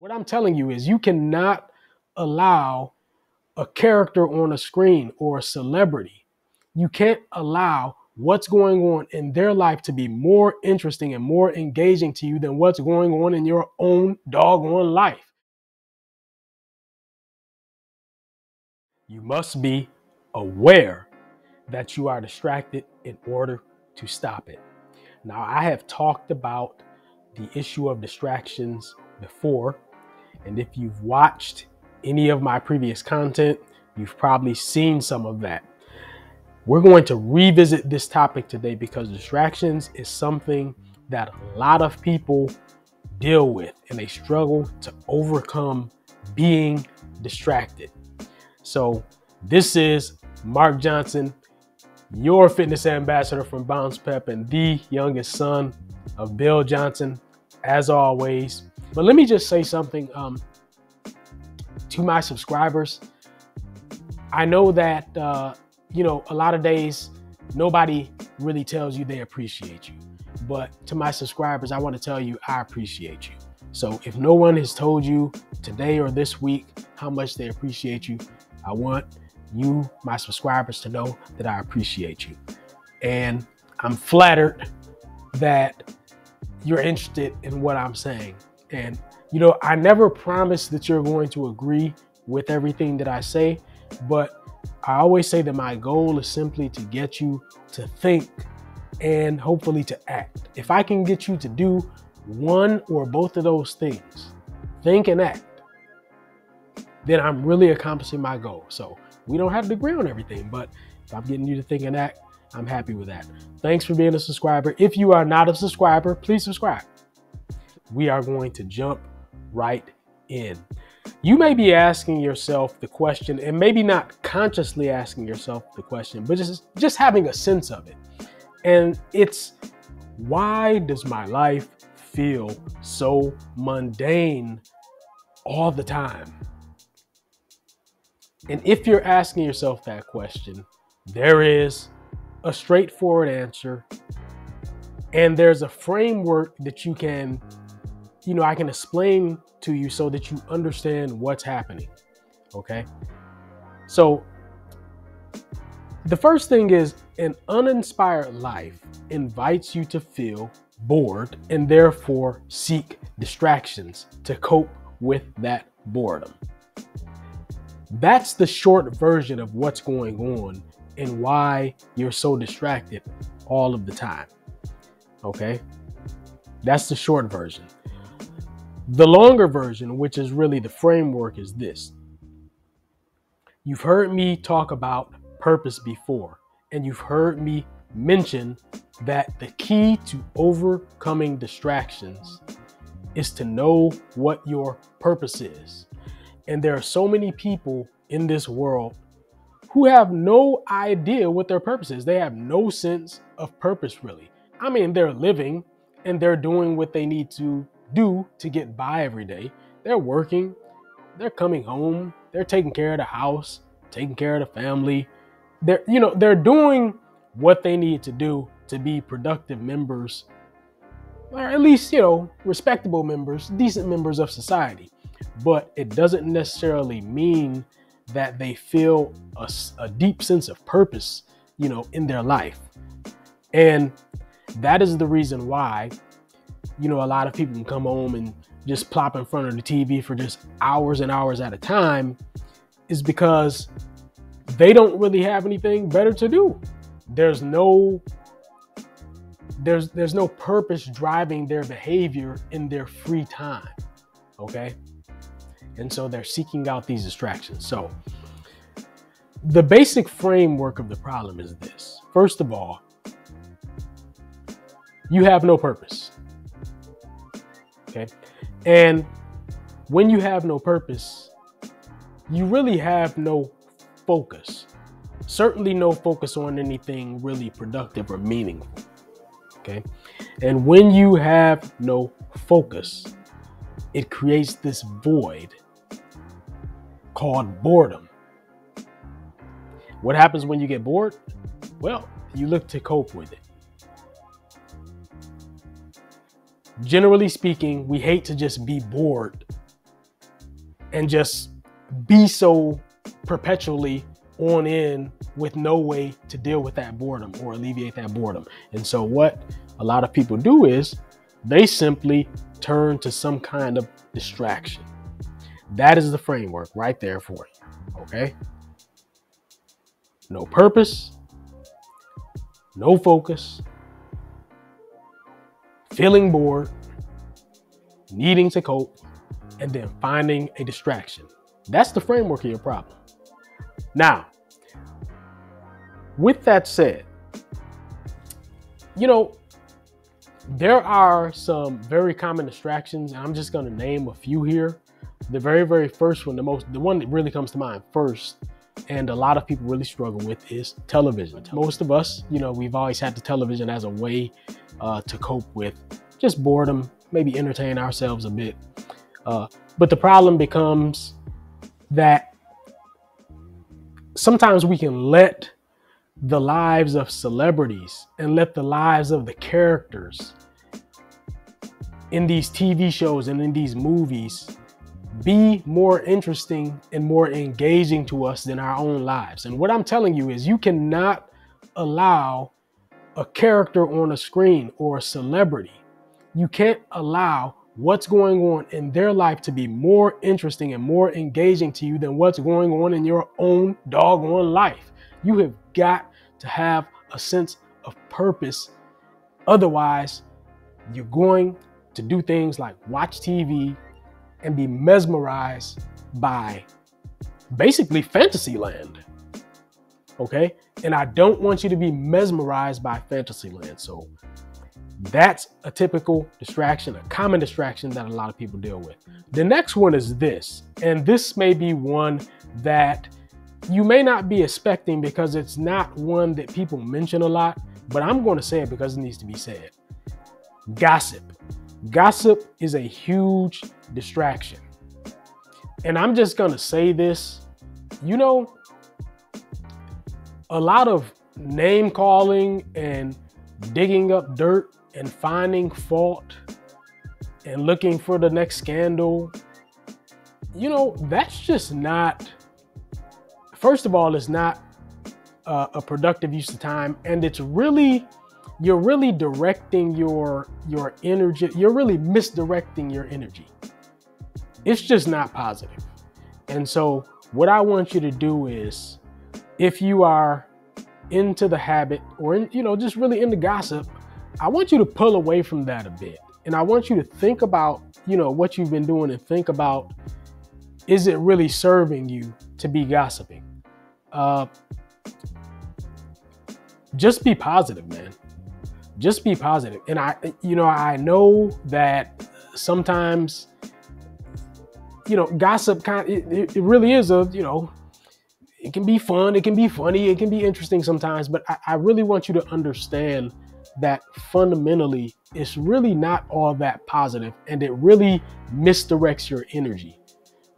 What I'm telling you is you cannot allow a character on a screen or a celebrity. You can't allow what's going on in their life to be more interesting and more engaging to you than what's going on in your own doggone life. You must be aware that you are distracted in order to stop it. Now, I have talked about the issue of distractions before, and if you've watched any of my previous content, you've probably seen some of that. We're going to revisit this topic today because distractions is something that a lot of people deal with and they struggle to overcome being distracted. So this is Mark Johnson, your fitness ambassador from Bounce Pep and the youngest son of Bill Johnson, as always. But let me just say something to my subscribers. I know that, a lot of days, nobody really tells you they appreciate you. But to my subscribers, I want to tell you I appreciate you. So if no one has told you today or this week how much they appreciate you, I want you, my subscribers, to know that I appreciate you. And I'm flattered that you're interested in what I'm saying. And, I never promise that you're going to agree with everything that I say, but I always say that my goal is simply to get you to think and hopefully to act. If I can get you to do one or both of those things, think and act, then I'm really accomplishing my goal. So we don't have to agree on everything, but if I'm getting you to think and act, I'm happy with that. Thanks for being a subscriber. If you are not a subscriber, please subscribe. We are going to jump right in. You may be asking yourself the question, and maybe not consciously asking yourself the question, but just having a sense of it. And it's, why does my life feel so mundane all the time? And if you're asking yourself that question, there is a straightforward answer, and there's a framework that you can, I can explain to you so that you understand what's happening. Okay. So the first thing is, an uninspired life invites you to feel bored and therefore seek distractions to cope with that boredom. That's the short version of what's going on and why you're so distracted all of the time. Okay. That's the short version. The longer version, which is really the framework, is this. You've heard me talk about purpose before, and you've heard me mention that the key to overcoming distractions is to know what your purpose is. And there are so many people in this world who have no idea what their purpose is. They have no sense of purpose, really. I mean, they're living and they're doing what they need to do to get by every day. They're working, they're coming home, they're taking care of the house, taking care of the family. They're doing what they need to do to be productive members, or at least, respectable members, decent members of society. But it doesn't necessarily mean that they feel a deep sense of purpose, in their life. And that is the reason why, a lot of people can come home and just plop in front of the TV for just hours and hours at a time, is because they don't really have anything better to do. There's no purpose driving their behavior in their free time. Okay. And so they're seeking out these distractions. So the basic framework of the problem is this. First of all, you have no purpose. Okay. And when you have no purpose, you really have no focus. Certainly no focus on anything really productive or meaningful. Okay. And when you have no focus, it creates this void called boredom. What happens when you get bored? Well, you look to cope with it. Generally speaking, we hate to just be bored and just be so perpetually on in with no way to deal with that boredom or alleviate that boredom. And so what a lot of people do is they simply turn to some kind of distraction. That is the framework right there for you. Okay? No purpose, no focus, feeling bored, needing to cope, and then finding a distraction. That's the framework of your problem. Now, with that said, there are some very common distractions, and I'm just going to name a few here. The very, very first one, the one that really comes to mind first, and a lot of people really struggle with, is television. Most of us, we've always had the television as a way to cope with just boredom, maybe entertain ourselves a bit. But the problem becomes that sometimes we can let the lives of celebrities and let the lives of the characters in these TV shows and in these movies be more interesting and more engaging to us than our own lives. And what I'm telling you is you cannot allow a character on a screen or a celebrity, you can't allow what's going on in their life to be more interesting and more engaging to you than what's going on in your own doggone life. You have got to have a sense of purpose. Otherwise, you're going to do things like watch TV and be mesmerized by basically Fantasyland. Okay? And I don't want you to be mesmerized by Fantasyland. So that's a typical distraction, a common distraction that a lot of people deal with. The next one is this, and this may be one that you may not be expecting because it's not one that people mention a lot, but I'm going to say it because it needs to be said. Gossip. Gossip is a huge distraction. And I'm just going to say this, a lot of name calling and digging up dirt and finding fault and looking for the next scandal, that's just not, first of all, it's not a productive use of time. And you're really directing your energy. You're really misdirecting your energy. It's just not positive. And so what I want you to do is, if you are into the habit or, just really into gossip, I want you to pull away from that a bit. And I want you to think about, what you've been doing and think about, is it really serving you to be gossiping? Just be positive, man. Just be positive. And I know that sometimes, gossip it really is it can be fun, it can be funny, it can be interesting sometimes, but I really want you to understand that fundamentally it's really not all that positive, and it really misdirects your energy.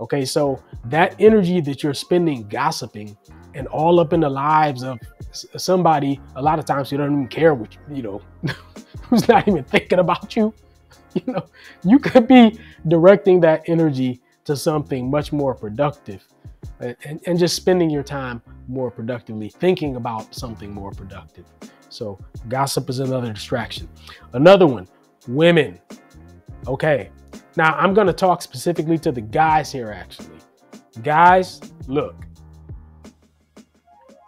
Okay, so that energy that you're spending gossiping and all up in the lives of somebody, a lot of times who don't even care what who's not even thinking about you, you could be directing that energy to something much more productive, and just spending your time more productively, thinking about something more productive. So gossip is another distraction. Another one, women. Okay, now I'm going to talk specifically to the guys here, actually. Guys, look,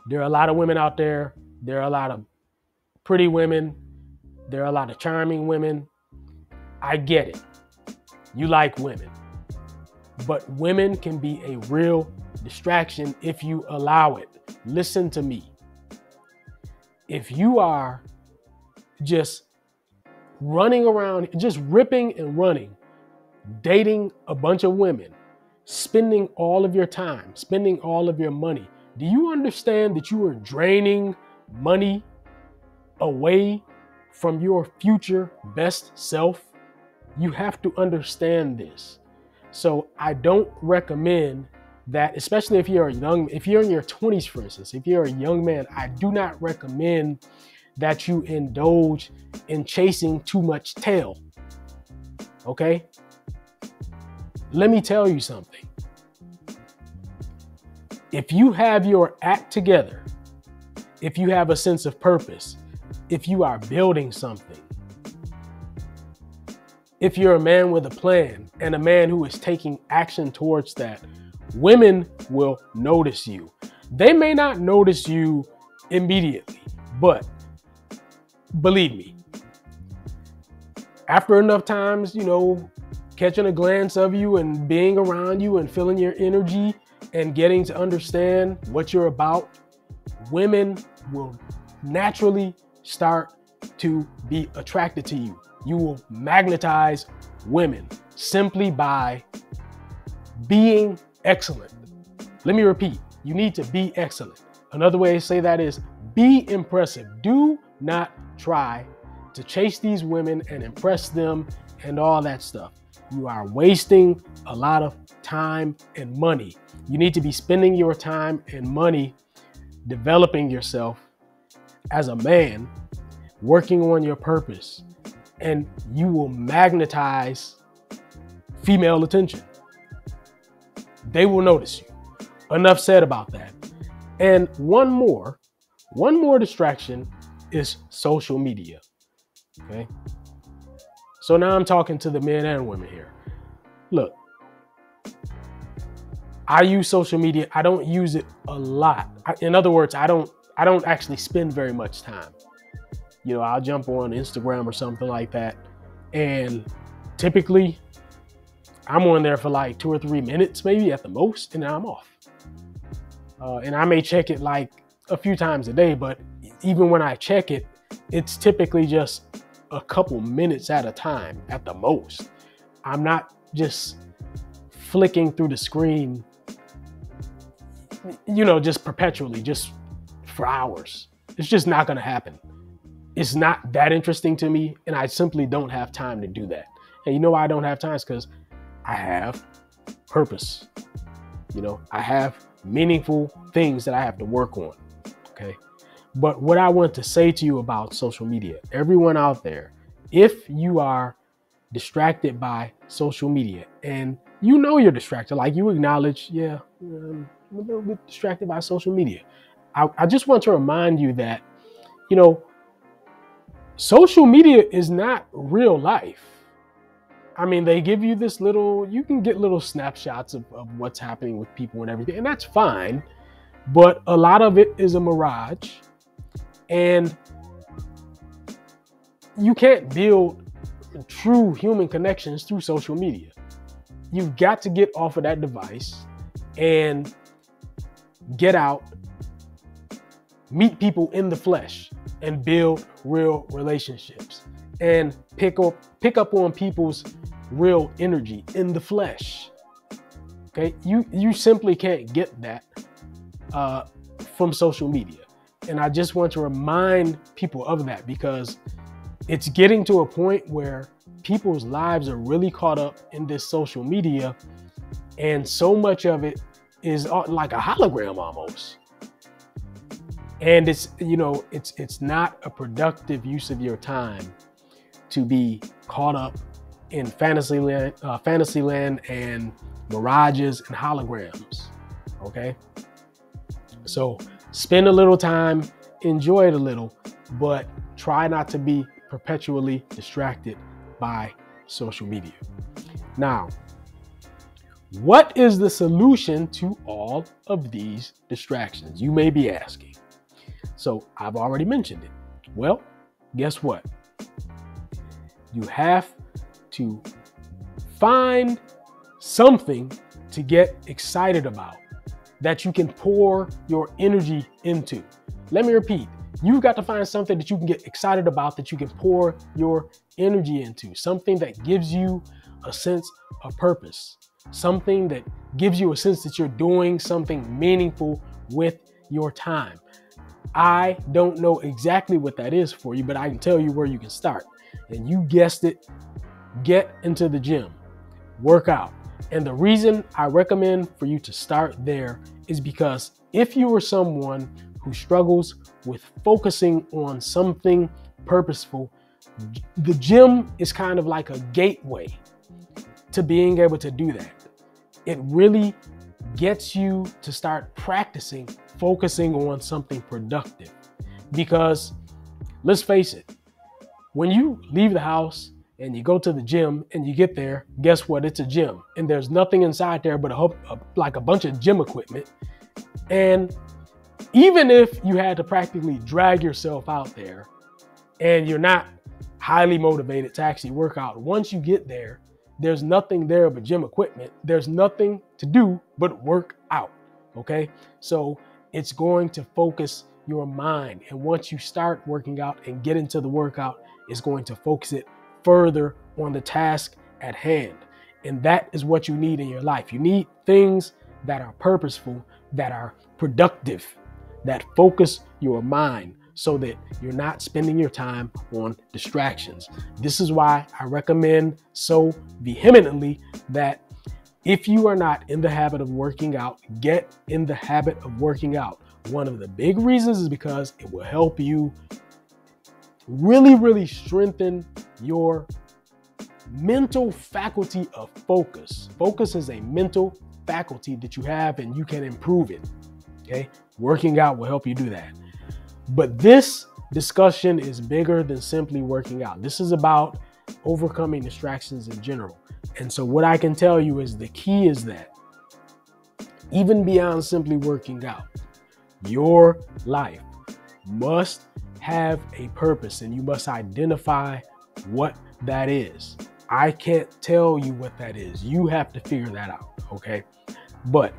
there are a lot of women out there. There are a lot of pretty women. There are a lot of charming women. I get it. You like women. But women can be a real distraction if you allow it. Listen to me. If you are just running around, just ripping and running, dating a bunch of women, spending all of your time, spending all of your money, do you understand that you are draining money away from your future best self? You have to understand this. So I don't recommend that, especially if you're in your 20s, for instance, if you're a young man, I do not recommend that you indulge in chasing too much tail. Okay? Let me tell you something. If you have your act together, if you have a sense of purpose, if you are building something, if you're a man with a plan and a man who is taking action towards that, women will notice you. They may not notice you immediately, but believe me, after enough times, catching a glance of you and being around you and feeling your energy and getting to understand what you're about, women will naturally start to be attracted to you. You will magnetize women simply by being excellent. Let me repeat, you need to be excellent. Another way to say that is be impressive. Do not try to chase these women and impress them and all that stuff. You are wasting a lot of time and money. You need to be spending your time and money developing yourself as a man, working on your purpose, and you will magnetize female attention. They will notice you. Enough said about that. And one more distraction is social media. Okay. So now I'm talking to the men and women here. Look, I use social media. I don't use it a lot. In other words, I don't actually spend very much time. I'll jump on Instagram or something like that. And typically I'm on there for like 2 or 3 minutes, maybe at the most, and then I'm off. And I may check it like a few times a day, but even when I check it, it's typically just a couple minutes at a time at the most. I'm not just flicking through the screen, just perpetually, just for hours. It's just not going to happen. It's not that interesting to me, and I simply don't have time to do that. And you know why I don't have time? It's because I have purpose. I have meaningful things that I have to work on. Okay. But what I want to say to you about social media, everyone out there, if you are distracted by social media and you're distracted, like you acknowledge, I'm a little bit distracted by social media. I just want to remind you that, social media is not real life. I mean, they give you you can get little snapshots of what's happening with people and everything, and that's fine. But a lot of it is a mirage, and you can't build true human connections through social media. You've got to get off of that device and get out, meet people in the flesh, and build real relationships and pick up on people's real energy in the flesh. Okay, you simply can't get that from social media. And I just want to remind people of that, because it's getting to a point where people's lives are really caught up in this social media, and so much of it is like a hologram almost. And it's not a productive use of your time to be caught up in fantasy land and mirages and holograms. Okay, so spend a little time, enjoy it a little, but try not to be perpetually distracted by social media. Now, what is the solution to all of these distractions? You may be asking. So I've already mentioned it. Well, guess what? You have to find something to get excited about that you can pour your energy into. Let me repeat. You've got to find something that you can get excited about, that you can pour your energy into, something that gives you a sense of purpose, something that gives you a sense that you're doing something meaningful with your time. I don't know exactly what that is for you, but I can tell you where you can start. And you guessed it, get into the gym, work out. And the reason I recommend for you to start there is because if you are someone who struggles with focusing on something purposeful, the gym is kind of like a gateway to being able to do that. It really gets you to start practicing focusing on something productive. Because let's face it, when you leave the house and you go to the gym and you get there, guess what? It's a gym and there's nothing inside there but like a bunch of gym equipment. And even if you had to practically drag yourself out there and you're not highly motivated to actually work out, once you get there, there's nothing there but gym equipment. There's nothing to do but work out, okay? So it's going to focus your mind. And once you start working out and get into the workout, it's going to focus it further on the task at hand. And that is what you need in your life. You need things that are purposeful, that are productive, that focus your mind so that you're not spending your time on distractions. This is why I recommend so vehemently that if you are not in the habit of working out, get in the habit of working out. One of the big reasons is because it will help you really strengthen your mental faculty of focus. Focus is a mental faculty that you have and you can improve it. Okay? Working out will help you do that. But this discussion is bigger than simply working out. This is about overcoming distractions in general. And so what I can tell you is the key is that even beyond simply working out, your life must have a purpose and you must identify what that is. I can't tell you what that is. You have to figure that out, okay? But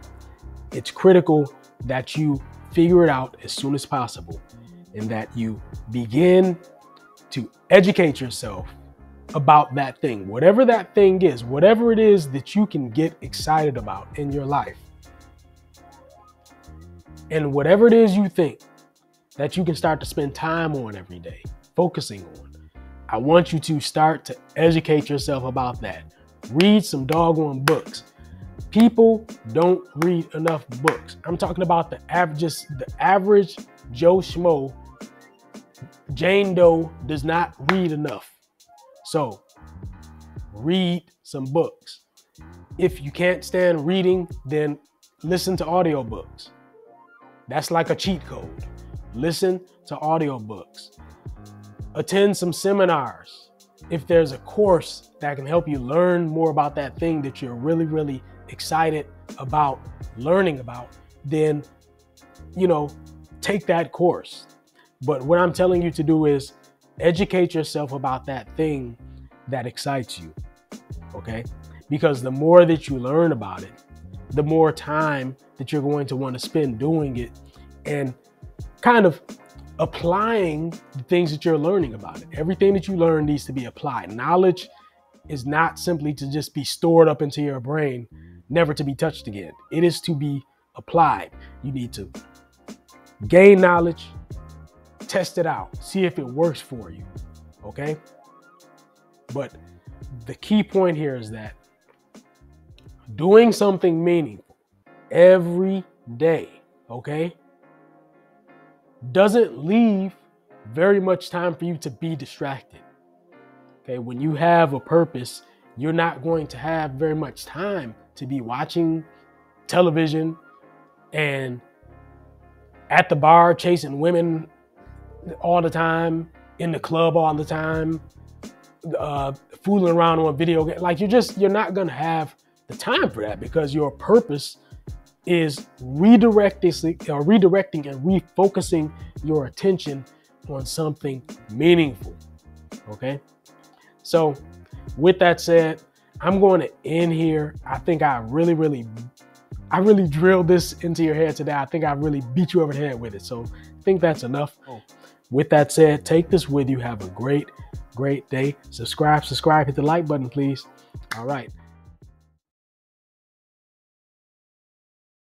it's critical that you figure it out as soon as possible and that you begin to educate yourself about that thing, whatever that thing is, whatever it is that you can get excited about in your life. And whatever it is you think that you can start to spend time on every day, focusing on, I want you to start to educate yourself about that. Read some doggone books. People don't read enough books. I'm talking about the average Joe Schmo. Jane Doe does not read enough. So read some books. If you can't stand reading, then listen to audiobooks. That's like a cheat code. Listen to audiobooks. Attend some seminars. If there's a course that can help you learn more about that thing that you're really excited about learning about, then, take that course. But what I'm telling you to do is educate yourself about that thing that excites you, okay? Because the more that you learn about it, the more time that you're going to want to spend doing it and kind of applying the things that you're learning about it. Everything that you learn needs to be applied. Knowledge is not simply to just be stored up into your brain, never to be touched again. It is to be applied. You need to gain knowledge, test it out, see if it works for you, okay? But the key point here is that doing something meaningful every day, okay, doesn't leave very much time for you to be distracted. Okay, when you have a purpose, you're not going to have very much time to be watching television and at the bar chasing women all the time, in the club all the time, fooling around on video games. Like you're not gonna have the time for that because your purpose is redirecting and refocusing your attention on something meaningful. Okay. So with that said, I'm going to end here. I think I really drilled this into your head today. I think I really beat you over the head with it. So I think that's enough. With that said, take this with you. Have a great day. Subscribe, hit the like button, please. All right.